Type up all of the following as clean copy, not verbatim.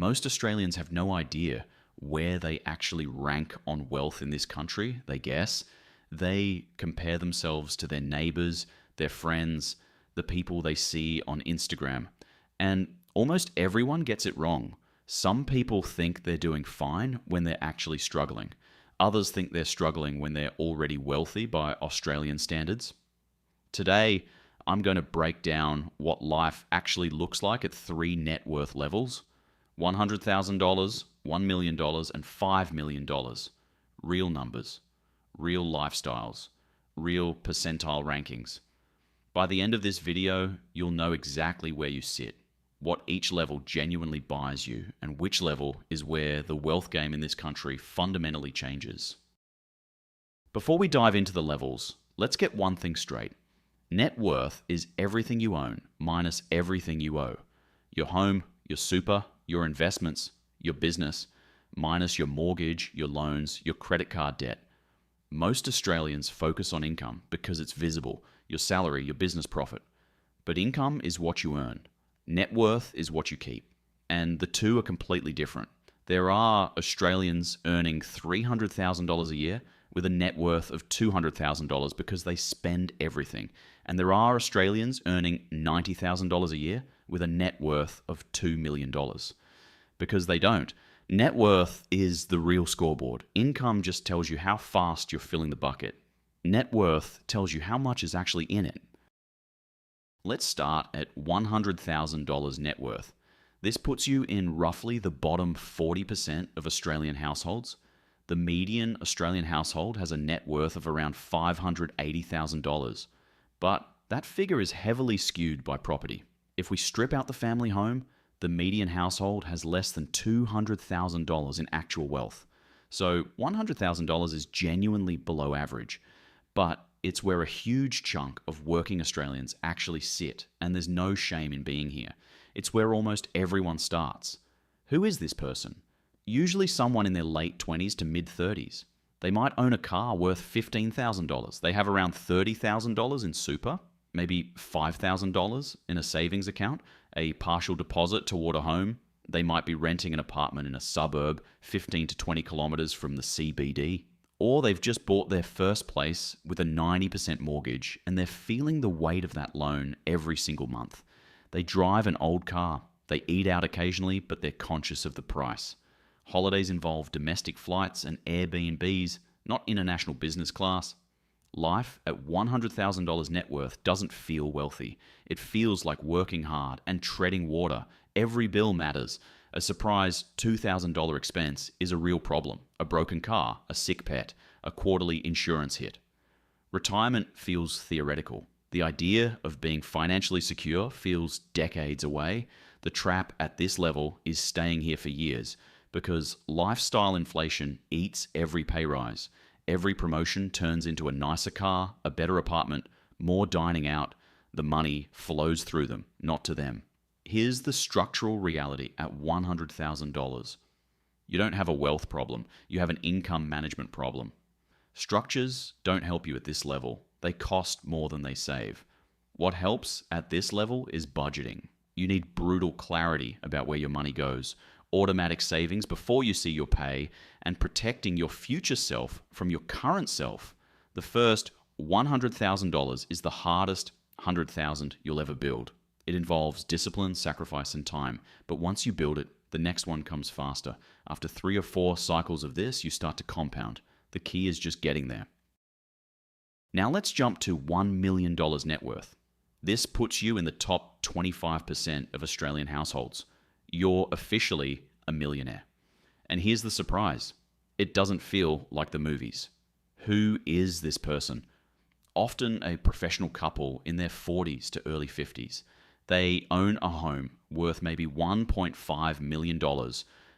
Most Australians have no idea where they actually rank on wealth in this country, they guess. They compare themselves to their neighbors, their friends, the people they see on Instagram. And almost everyone gets it wrong. Some people think they're doing fine when they're actually struggling. Others think they're struggling when they're already wealthy by Australian standards. Today, I'm going to break down what life actually looks like at 3 net worth levels: $100,000, $1 million, and $5 million. Real numbers, real lifestyles, real percentile rankings. By the end of this video, you'll know exactly where you sit, what each level genuinely buys you, and which level is where the wealth game in this country fundamentally changes. Before we dive into the levels, let's get one thing straight. Net worth is everything you own minus everything you owe. Your home, your super, your investments, your business, minus your mortgage, your loans, your credit card debt. Most Australians focus on income because it's visible, your salary, your business profit. But income is what you earn. Net worth is what you keep. And the two are completely different. There are Australians earning $300,000 a year with a net worth of $200,000 because they spend everything. And there are Australians earning $90,000 a year with a net worth of $2 million because they don't. Net worth is the real scoreboard. Income just tells you how fast you're filling the bucket. Net worth tells you how much is actually in it. Let's start at $100,000 net worth. This puts you in roughly the bottom 40% of Australian households. The median Australian household has a net worth of around $580,000. But that figure is heavily skewed by property. If we strip out the family home, the median household has less than $200,000 in actual wealth. So $100,000 is genuinely below average. But it's where a huge chunk of working Australians actually sit, and there's no shame in being here. It's where almost everyone starts. Who is this person? Usually someone in their late 20s to mid-30s. They might own a car worth $15,000. They have around $30,000 in super, maybe $5,000 in a savings account, a partial deposit toward a home. They might be renting an apartment in a suburb 15 to 20 kilometers from the CBD. Or they've just bought their first place with a 90% mortgage and they're feeling the weight of that loan every single month. They drive an old car. They eat out occasionally, but they're conscious of the price. Holidays involve domestic flights and Airbnbs, not international business class. Life at $100,000 net worth doesn't feel wealthy. It feels like working hard and treading water. Every bill matters. A surprise $2,000 expense is a real problem. A broken car, a sick pet, a quarterly insurance hit. Retirement feels theoretical. The idea of being financially secure feels decades away. The trap at this level is staying here for years because lifestyle inflation eats every pay rise. Every promotion turns into a nicer car, a better apartment, more dining out. The money flows through them, not to them. Here's the structural reality at $100,000. You don't have a wealth problem. You have an income management problem. Structures don't help you at this level. They cost more than they save. What helps at this level is budgeting. You need brutal clarity about where your money goes, automatic savings before you see your pay, and protecting your future self from your current self. The first $100,000 is the hardest $100,000 you'll ever build. It involves discipline, sacrifice, and time. But once you build it, the next one comes faster. After 3 or 4 cycles of this, you start to compound. The key is just getting there. Now let's jump to $1 million net worth. This puts you in the top 25% of Australian households. You're officially a millionaire. And here's the surprise. It doesn't feel like the movies. Who is this person? Often a professional couple in their 40s to early 50s. They own a home worth maybe $1.5 million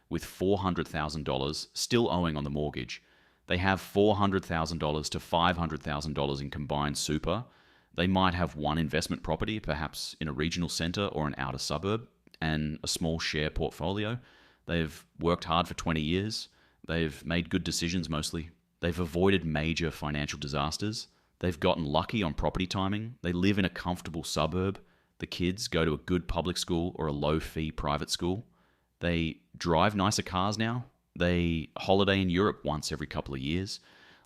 with $400,000 still owing on the mortgage. They have $400,000 to $500,000 in combined super. They might have one investment property, perhaps in a regional centre or an outer suburb, and a small share portfolio. They've worked hard for 20 years. They've made good decisions mostly. They've avoided major financial disasters. They've gotten lucky on property timing. They live in a comfortable suburb. The kids go to a good public school or a low-fee private school. They drive nicer cars now. They holiday in Europe once every couple of years.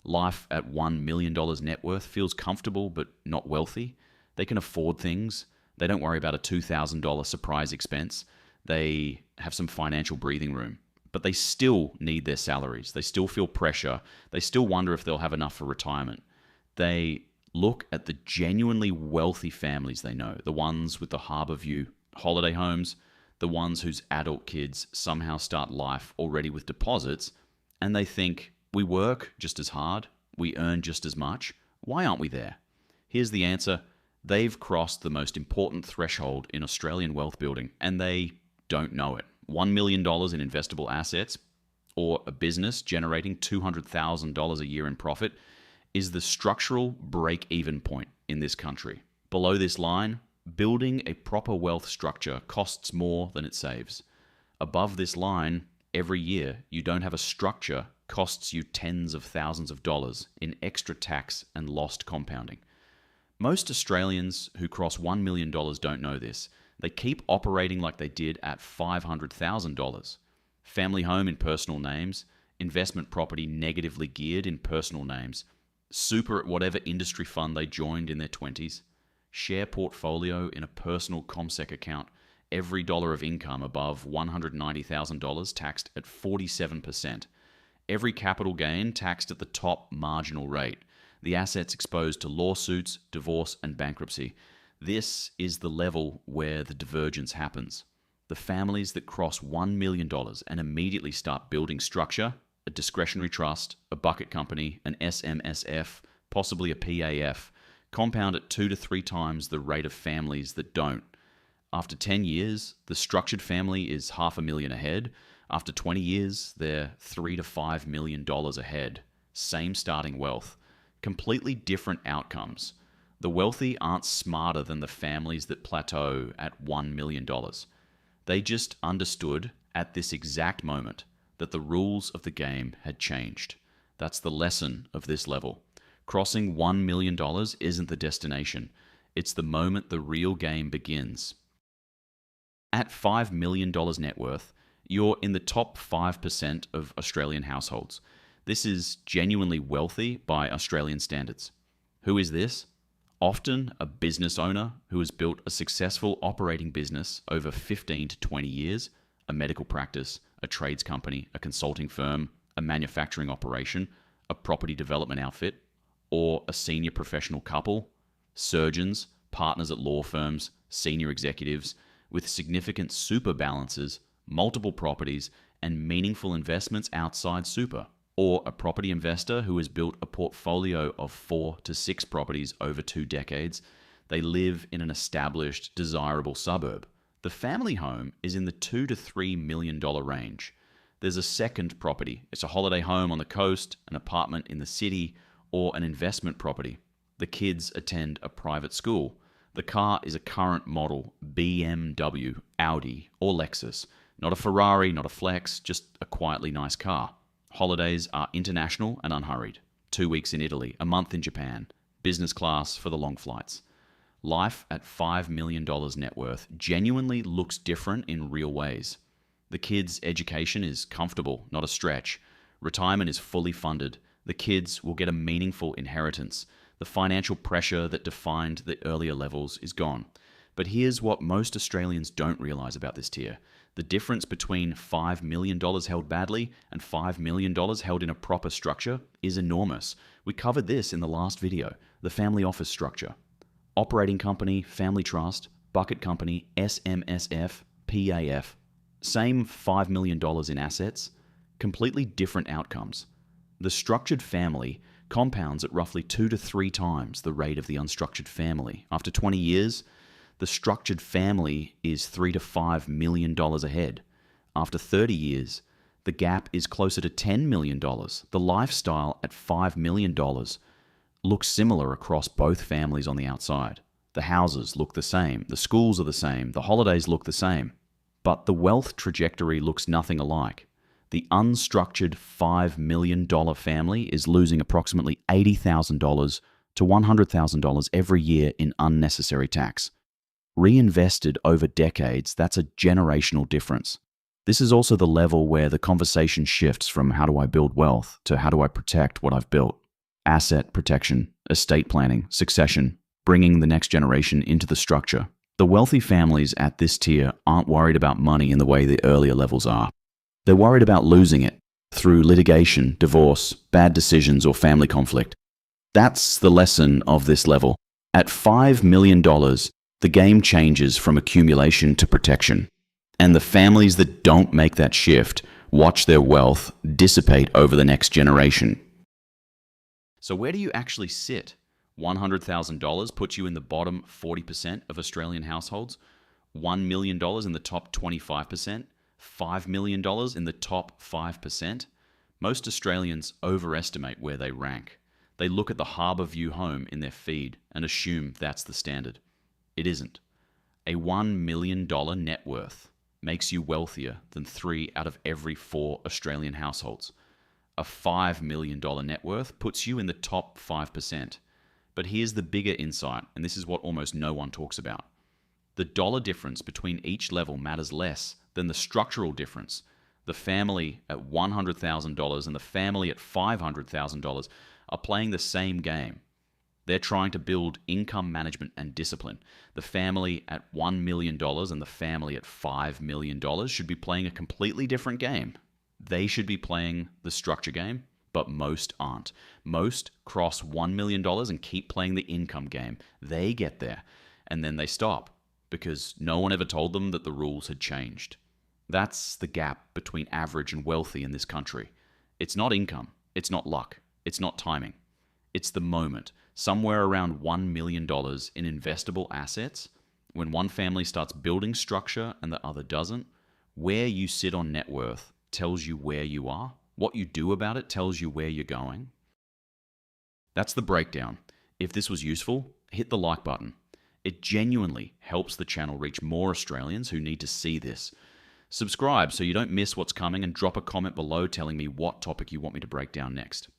Life at $1 million net worth feels comfortable but not wealthy. They can afford things. They don't worry about a $2,000 surprise expense. They have some financial breathing room. But they still need their salaries. They still feel pressure. They still wonder if they'll have enough for retirement. They look at the genuinely wealthy families they know, the ones with the harbour view holiday homes, the ones whose adult kids somehow start life already with deposits, and they think, we work just as hard, we earn just as much, why aren't we there? Here's the answer. They've crossed the most important threshold in Australian wealth building, and they don't know it. $1 million in investable assets, or a business generating $200,000 a year in profit, is the structural break-even point in this country. Below this line, building a proper wealth structure costs more than it saves. Above this line, every year you don't have a structure costs you tens of thousands of dollars in extra tax and lost compounding. Most Australians who cross $1 million don't know this. They keep operating like they did at $500,000. Family home in personal names, investment property negatively geared in personal names, super at whatever industry fund they joined in their 20s, share portfolio in a personal CommSec account, every dollar of income above $190,000 taxed at 47%, every capital gain taxed at the top marginal rate, the assets exposed to lawsuits, divorce, and bankruptcy. This is the level where the divergence happens. The families that cross $1 million and immediately start building structure, a discretionary trust, a bucket company, an SMSF, possibly a PAF, compound at 2 to 3 times the rate of families that don't. After 10 years, the structured family is $500,000 ahead. After 20 years, they're $3 to $5 million ahead. Same starting wealth. Completely different outcomes. The wealthy aren't smarter than the families that plateau at $1 million. They just understood at this exact moment that the rules of the game had changed. That's the lesson of this level. Crossing $1 million isn't the destination. It's the moment the real game begins. At $5 million net worth, you're in the top 5% of Australian households. This is genuinely wealthy by Australian standards. Who is this? Often a business owner who has built a successful operating business over 15 to 20 years, a medical practice, a trades company, a consulting firm, a manufacturing operation, a property development outfit, or a senior professional couple, surgeons, partners at law firms, senior executives with significant super balances, multiple properties, and meaningful investments outside super, or a property investor who has built a portfolio of 4 to 6 properties over 2 decades. They live in an established, desirable suburb. The family home is in the $2 to $3 million range. There's a second property. It's a holiday home on the coast, an apartment in the city, or an investment property. The kids attend a private school. The car is a current model BMW, Audi, or Lexus. Not a Ferrari, not a Flex, just a quietly nice car. Holidays are international and unhurried. 2 weeks in Italy, a month in Japan, business class for the long flights. Life at $5 million net worth genuinely looks different in real ways. The kids' education is comfortable, not a stretch. Retirement is fully funded. The kids will get a meaningful inheritance. The financial pressure that defined the earlier levels is gone. But here's what most Australians don't realise about this tier. The difference between $5 million held badly and $5 million held in a proper structure is enormous. We covered this in the last video, the family office structure. Operating company, family trust, bucket company, SMSF, PAF. Same $5 million in assets, completely different outcomes. The structured family compounds at roughly 2 to 3 times the rate of the unstructured family. After 20 years, the structured family is $3 to $5 million ahead. After 30 years, the gap is closer to $10 million. The lifestyle at $5 million looks similar across both families on the outside. The houses look the same, the schools are the same, the holidays look the same. But the wealth trajectory looks nothing alike. The unstructured $5 million family is losing approximately $80,000 to $100,000 every year in unnecessary tax. Reinvested over decades, that's a generational difference. This is also the level where the conversation shifts from how do I build wealth to how do I protect what I've built. Asset protection, estate planning, succession, bringing the next generation into the structure. The wealthy families at this tier aren't worried about money in the way the earlier levels are. They're worried about losing it through litigation, divorce, bad decisions, or family conflict. That's the lesson of this level. At $5 million, the game changes from accumulation to protection. And the families that don't make that shift watch their wealth dissipate over the next generation. So where do you actually sit? $100,000 puts you in the bottom 40% of Australian households, $1 million in the top 25%, $5 million in the top 5%. Most Australians overestimate where they rank. They look at the Harbour View home in their feed and assume that's the standard. It isn't. A $1 million net worth makes you wealthier than 3 out of every 4 Australian households. A $5 million net worth puts you in the top 5%. But here's the bigger insight, and this is what almost no one talks about. The dollar difference between each level matters less than the structural difference. The family at $100,000 and the family at $500,000 are playing the same game. They're trying to build income management and discipline. The family at $1 million and the family at $5 million should be playing a completely different game. They should be playing the structure game, but most aren't. Most cross $1 million and keep playing the income game. They get there, and then they stop, because no one ever told them that the rules had changed. That's the gap between average and wealthy in this country. It's not income. It's not luck. It's not timing. It's the moment, somewhere around $1 million in investable assets, when one family starts building structure and the other doesn't. Where you sit on net worth tells you where you are. What you do about it tells you where you're going. That's the breakdown. If this was useful, hit the like button. It genuinely helps the channel reach more Australians who need to see this. Subscribe so you don't miss what's coming, and drop a comment below telling me what topic you want me to break down next.